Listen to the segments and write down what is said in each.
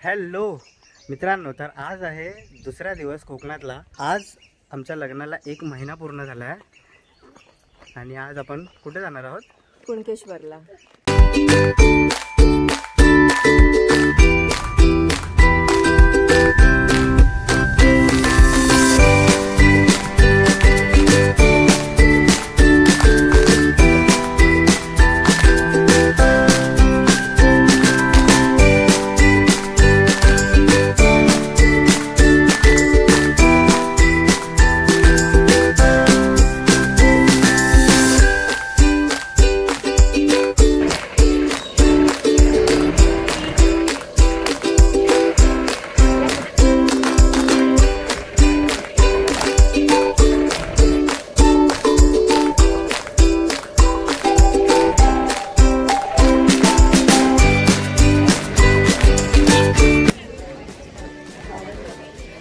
Hello मित्रांनो, तर आज आहे दुसरा दिवस कोकणातला। आज आमच्या लग्नाला 1 महिना पूर्ण झाला आहे आणि आज आपण कुठे जाणार आहोत? कुणकेश्वरला।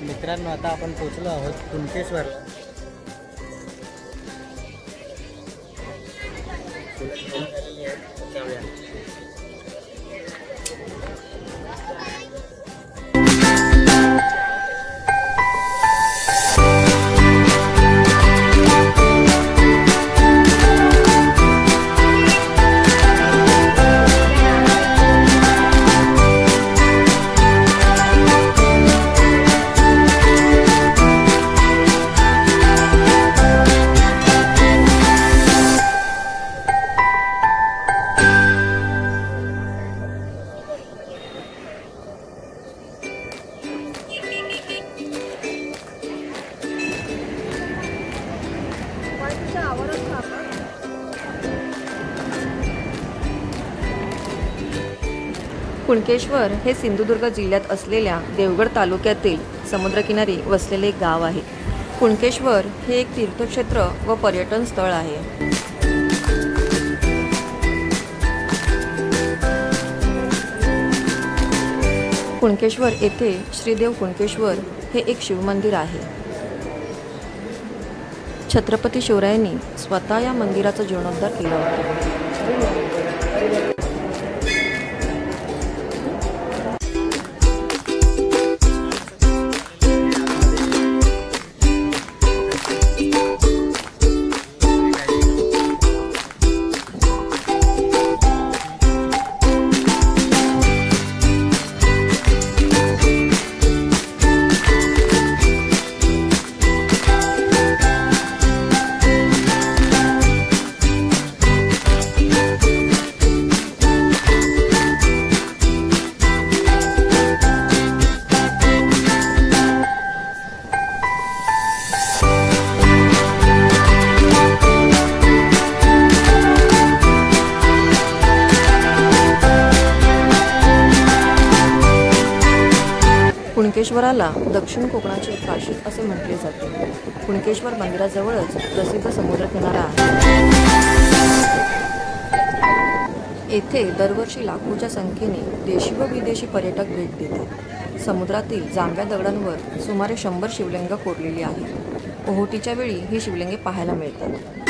मित्रांनो, आता आपण पोहोचलो आहोत कुणकेश्वरला। कुणकेश्वर हे सिंधुदुर्ग जिल्ह्यात असलेल्या देवगड तालुक्यातील समुद्रकिनारी वसलेले एक गाव आहे। कुणकेश्वर हे एक तीर्थक्षेत्र व पर्यटन स्थळ आहे। कुणकेश्वर येथे श्रीदेव कुणकेश्वर हे एक शिवमंदिर आहे। छत्रपती शिवरायांनी स्वतः या मंदिराचा जीर्णोद्धार केला होता। कुणकेश्वराला दक्षिण कोकणाचे काशी असे म्हटले जाते। कुणकेश्वर मंदिराजवळच प्रसिद्ध समुद्रकिनारा आहे। येथे दरवर्षी लाखोच्या संख्येने देशी व विदेशी पर्यटक भेट देतात। समुद्रातील जांभ्या दगडांवर सुमारे 100 शिवलिंग कोरलेली आहेत। ओहोटीच्या वेळी ही शिवलिंगे पाहायला मिळतात।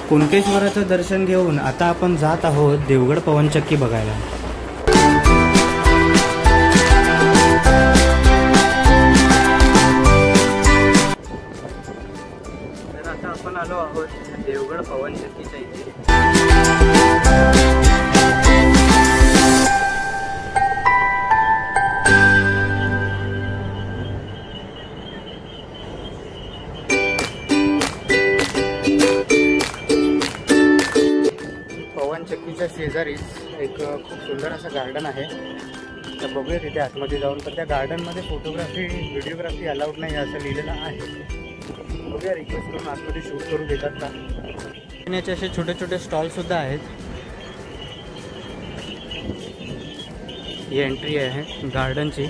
कुणकेश्वराचं दर्शन घेऊन आता आपण जात आहोत देवगड पवनचक्की बघायला। आलो आहोत देवगड पवनचक्कीच्या इथे। पवनचक्कीच्या शेजारीच एक खूप सुंदर असं गार्डन आहे। तर बघूया तिथे आतमध्ये जाऊन। तर त्या गार्डनमध्ये फोटोग्राफी व्हिडिओग्राफी अलाउड नाही असं लिहिलेलं आहे। बघूया रिक्वेस्ट करून आतमध्ये शूट करू देतात का। याचे असे छोटे छोटे स्टॉलसुद्धा आहेत। ही एंट्री आहे गार्डनची।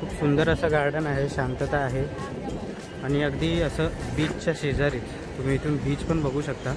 खूप सुंदर असं गार्डन आहे, शांतता आहे आणि अगदी असं बीचच्या शेजारीच तुम्ही इथून बीच पण बघू शकता।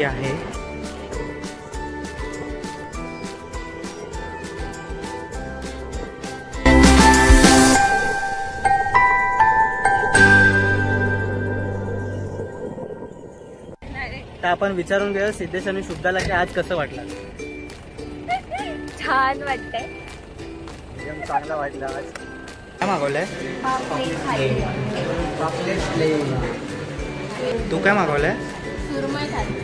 आहे तर आपण विचारून घेऊ सिद्धेश आणि शुद्धाला की आज कसं वाटलं। छान वाटतंय, एकदम चांगलं वाटलं। आज काय मागवलंय? तू काय मागवलंय? सुरमई थाली।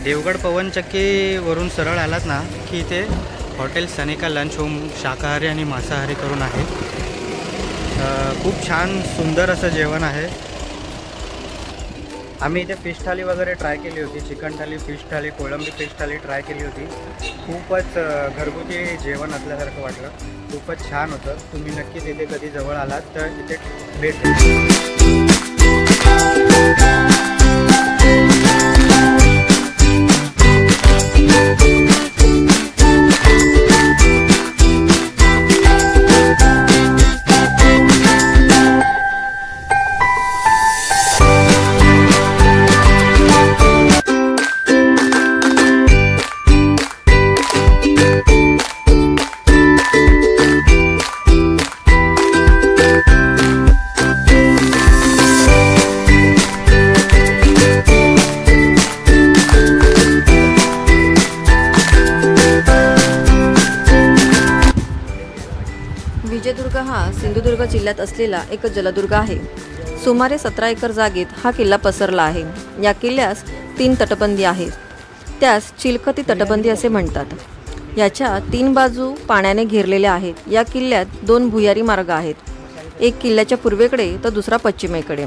देवगड पवनचक्कीवरून सरळ आलात ना की इथे हॉटेल सनेका लंच होम शाकाहारी आणि मांसाहारी करून आहे। खूप छान सुंदर असं जेवण आहे। आम्ही इथे फिश थाली वगैरे ट्राय केली होती, चिकन थाली, फिश थाली, कोळंबी फिश थाली ट्राय केली होती। खूपच घरगुती जेवण असल्यासारखं वाटलं, खूपच छान होतं। तुम्ही नक्कीच इथे कधी जवळ आलात तर इथे भेट द्या। विजयदुर्ग हा सिंधुदुर्ग जिल्ह्यात असलेला एक जलदुर्ग आहे। सुमारे 17 एकर जागेत हा किल्ला पसरला आहे। या किल्ल्यास 3 तटबंदी आहेत, त्यास चिलखती तटबंदी असे म्हणतात। याच्या 3 बाजू पाण्याने घेरलेल्या आहेत। या किल्ल्यात 2 भुयारी मार्ग आहेत, एक किल्ल्याच्या पूर्वेकडे तर दुसरा पश्चिमेकडे।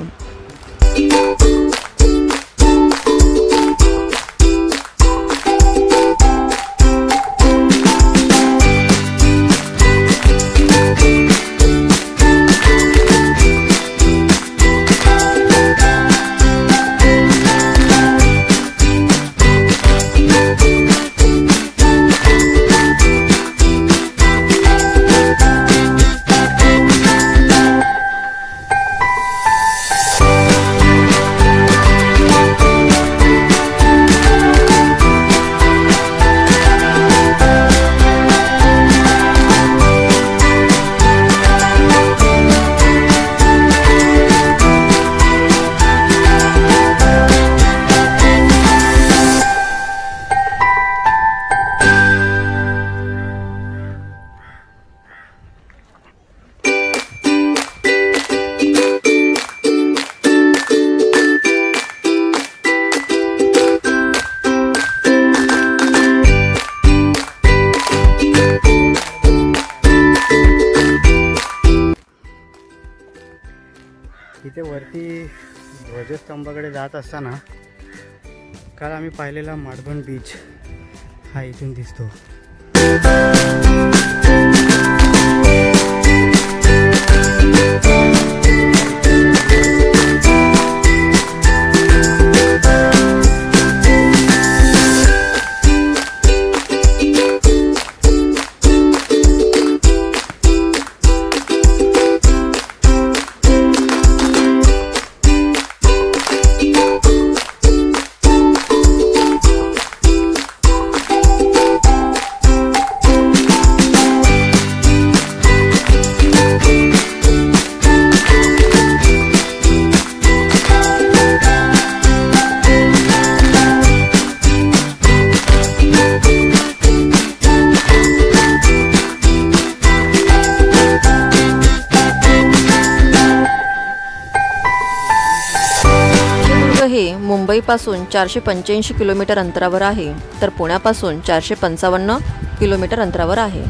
इथे वरती ध्वजस्तंभाकडे जात असताना काल आम्ही पाहिलेला माडबन बीच हा इथून दिसतो. हे मुंबईपासून 485 किलोमीटर अंतरावर आहे, तर पुण्यापासून 455 किलोमीटर अंतरावर आहे.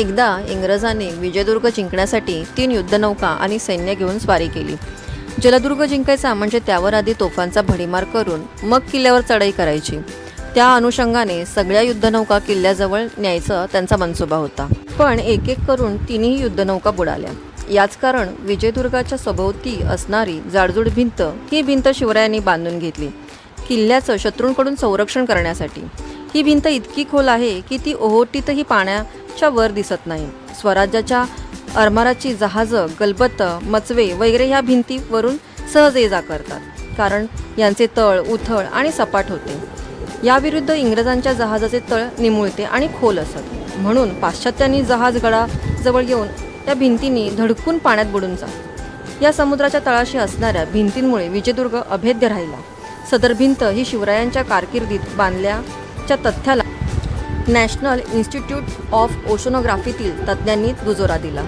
एकदा इंग्रजांनी विजयदुर्ग जिंकण्यासाठी 3 युद्धनौका आणि सैन्य घेऊन स्वारी केली. जलदुर्ग जिंकायचा म्हणजे त्यावर आधी तोफांचा भडीमार करून मग किल्ल्यावर चढाई करायची. त्या अनुषंगाने सगळ्या युद्धनौका किल्ल्याजवळ न्यायचा त्यांचा मनसुबा होता. पण एक एक करून 3ही युद्धनौका बुडाल्या. याच कारण विजयदुर्गाच्या सभोवती असणारी जाडजूड भिंत ही भिंत शिवरायांनी बांधून घेतली, किल्ल्याचं शत्रूंकडून संरक्षण करण्यासाठी. ही भिंत इतकी खोल आहे की ती ओहोटीतही पाण्याच्या वर दिसत नाही. स्वराज्याच्या आरमाराची जहाजं, गलबतं, मचवे वगैरे ह्या भिंतीवरून सहज ये जा करतात, कारण यांचे तळ उथळ आणि सपाट होते. याविरुद्ध इंग्रजांच्या जहाजाचे तळ निमुळते आणि खोल असत. म्हणून पाश्चात्यांनी जहाज गडाजवळ येऊन त्या भिंतींनी धडकून पाण्यात बुडून जात. या समुद्राच्या तळाशी असणाऱ्या भिंतींमुळे विजयदुर्ग अभेद्य राहिला. सदर भिंत ही शिवरायांच्या कारकिर्दीत बांधल्याच्या तथ्याला नॅशनल इन्स्टिट्यूट ऑफ ओशनोग्राफीतील तज्ज्ञांनी दुजोरा दिला.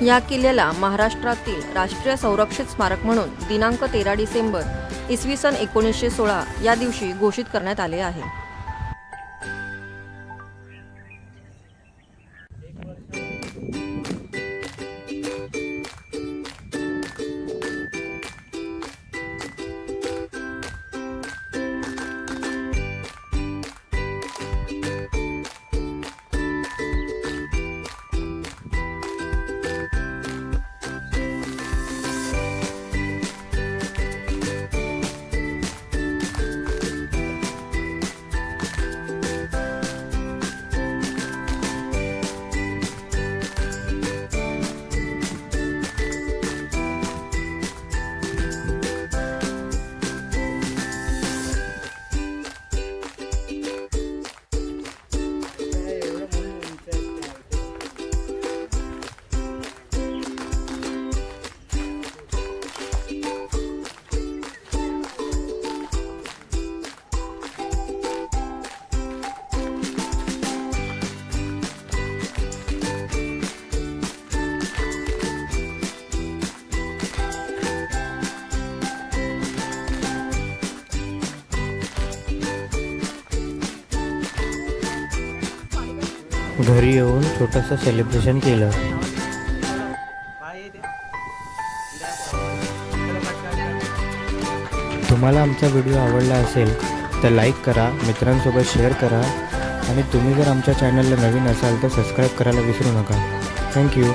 या किल्ल्याला महाराष्ट्रातील राष्ट्रीय संरक्षित स्मारक म्हणून दिनांक 13 डिसेंबर इसवी सन 1916 या दिवशी घोषित करण्यात आले आहे. घरी येऊन छोटंसं सेलिब्रेशन केलं. तुम्हाला आमचा व्हिडिओ आवडला असेल तर लाईक करा, मित्रांसोबत शेअर करा आणि तुम्ही जर आमच्या चॅनलला नवीन असाल तर सबस्क्राईब करायला विसरू नका. थँक्यू.